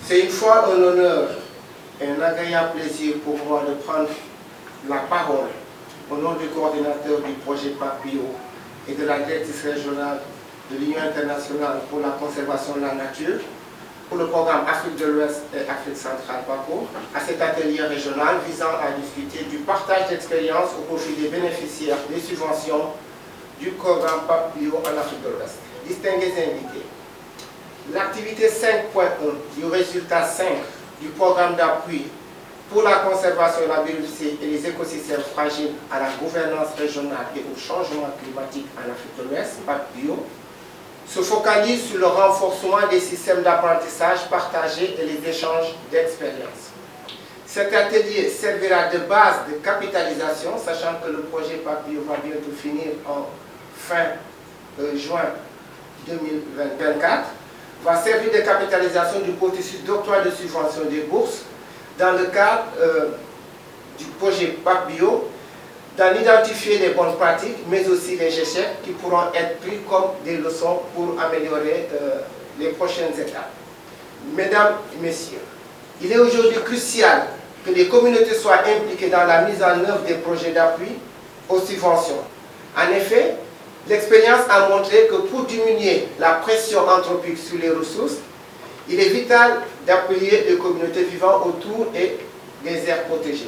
C'est une fois un honneur et un agréable plaisir pour moi de prendre la parole au nom du coordinateur du projet PAPBio et de la directrice régionale de l'Union internationale pour la conservation de la nature pour le programme Afrique de l'Ouest et Afrique centrale PACO à cet atelier régional visant à discuter du partage d'expériences au profit des bénéficiaires des subventions du programme PAPBio en Afrique de l'Ouest. Distingués invités, l'activité 5.1 du résultat 5 du programme d'appui pour la conservation de la biodiversité et les écosystèmes fragiles à la gouvernance régionale et au changement climatique en Afrique de l'Ouest, PAPBio, se focalise sur le renforcement des systèmes d'apprentissage partagés et les échanges d'expériences. Cet atelier servira de base de capitalisation, sachant que le projet PAPBio va bientôt finir en fin juin 2024, va servir de capitalisation du processus d'octroi de subvention des bourses dans le cadre du projet PAPBio, d'en identifier les bonnes pratiques, mais aussi les échecs qui pourront être pris comme des leçons pour améliorer les prochaines étapes. Mesdames et messieurs, il est aujourd'hui crucial que les communautés soient impliquées dans la mise en œuvre des projets d'appui aux subventions. En effet, l'expérience a montré que pour diminuer la pression anthropique sur les ressources, il est vital d'appuyer les communautés vivant autour et des aires protégées.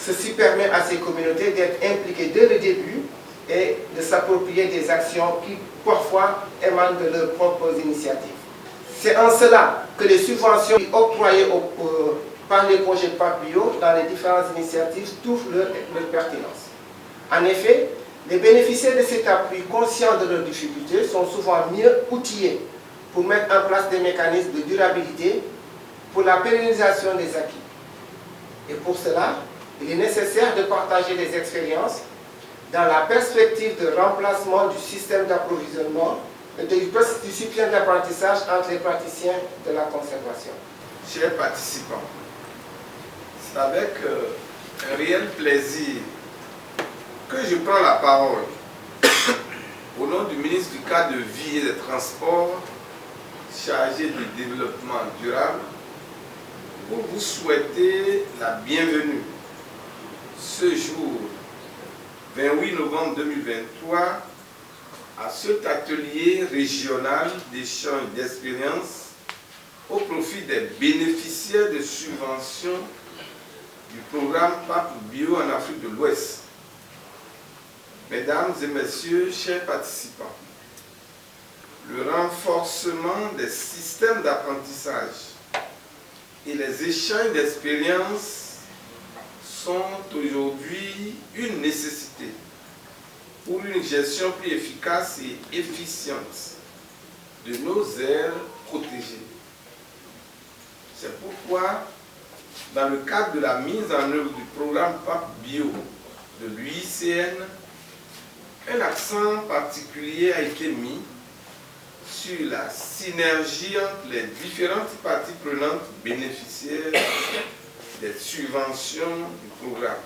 Ceci permet à ces communautés d'être impliquées dès le début et de s'approprier des actions qui parfois émanent de leurs propres initiatives. C'est en cela que les subventions octroyées par les projets PAPBio dans les différentes initiatives trouvent leur pertinence. En effet, les bénéficiaires de cet appui, conscients de leurs difficultés, sont souvent mieux outillés pour mettre en place des mécanismes de durabilité pour la pérennisation des acquis. Et pour cela, il est nécessaire de partager les expériences dans la perspective de remplacement du système d'approvisionnement et du système d'apprentissage entre les praticiens de la conservation. Chers participants, c'est avec un réel plaisir que je prends la parole au nom du ministre du Cadre de Vie et des Transports chargé du développement durable pour vous souhaiter la bienvenue ce jour 28 novembre 2023 à cet atelier régional d'échange d'expériences au profit des bénéficiaires de subventions du programme PAPBio en Afrique de l'Ouest. Mesdames et messieurs, chers participants, le renforcement des systèmes d'apprentissage et les échanges d'expériences sont aujourd'hui une nécessité pour une gestion plus efficace et efficiente de nos aires protégées. C'est pourquoi, dans le cadre de la mise en œuvre du programme PAPBio de l'UICN, un accent particulier a été mis sur la synergie entre les différentes parties prenantes bénéficiaires des subventions du programme.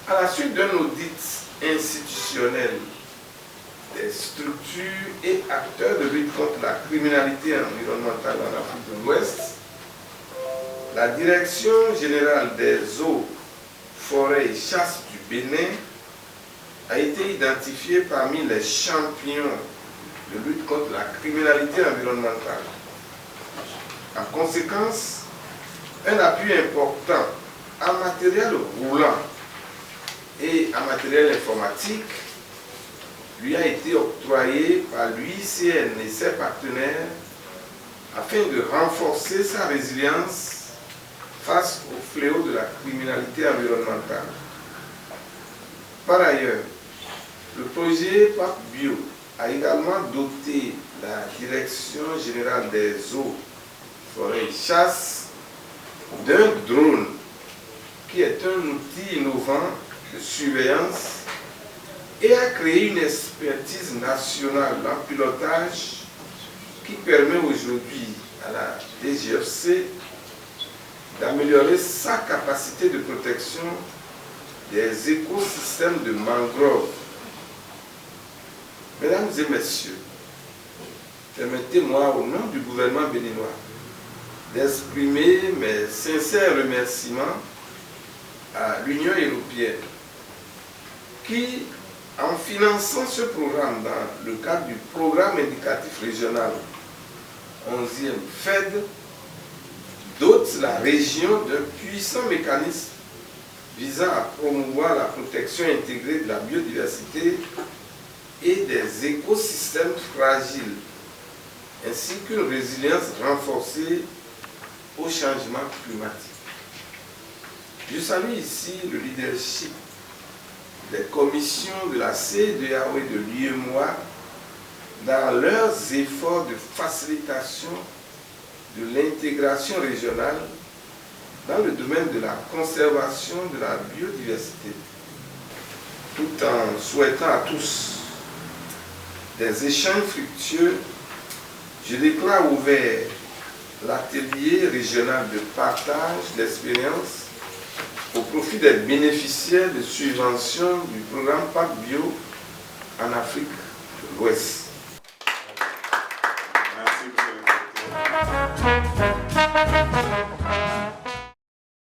À la suite d'un audit institutionnel des structures et acteurs de lutte contre la criminalité environnementale en Afrique de l'Ouest, la Direction générale des eaux, forêts et chasses du Bénin a été identifiée parmi les champions de lutte contre la criminalité environnementale. En conséquence, un appui important en matériel roulant et en matériel informatique lui a été octroyé par l'UICN et ses partenaires afin de renforcer sa résilience face au fléau de la criminalité environnementale. Par ailleurs, le projet PAPBio a également doté la Direction générale des eaux, forêts et chasses d'un drone qui est un outil innovant de surveillance et a créé une expertise nationale en pilotage qui permet aujourd'hui à la DGFC d'améliorer sa capacité de protection des écosystèmes de mangroves. Mesdames et messieurs, permettez-moi au nom du gouvernement béninois d'exprimer mes sincères remerciements à l'Union européenne qui, en finançant ce programme dans le cadre du programme indicatif régional 11e FED, dote la région d'un puissant mécanisme visant à promouvoir la protection intégrée de la biodiversité et des écosystèmes fragiles, ainsi qu'une résilience renforcée au changement climatique. Je salue ici le leadership des commissions de la CEDEAO et de l'UEMOA dans leurs efforts de facilitation de l'intégration régionale dans le domaine de la conservation de la biodiversité, tout en souhaitant à tous des échanges fructueux. Je déclare ouvert l'atelier régional de partage d'expériences au profit des bénéficiaires de subventions du programme PAC Bio en Afrique de l'Ouest. Merci, monsieur le directeur.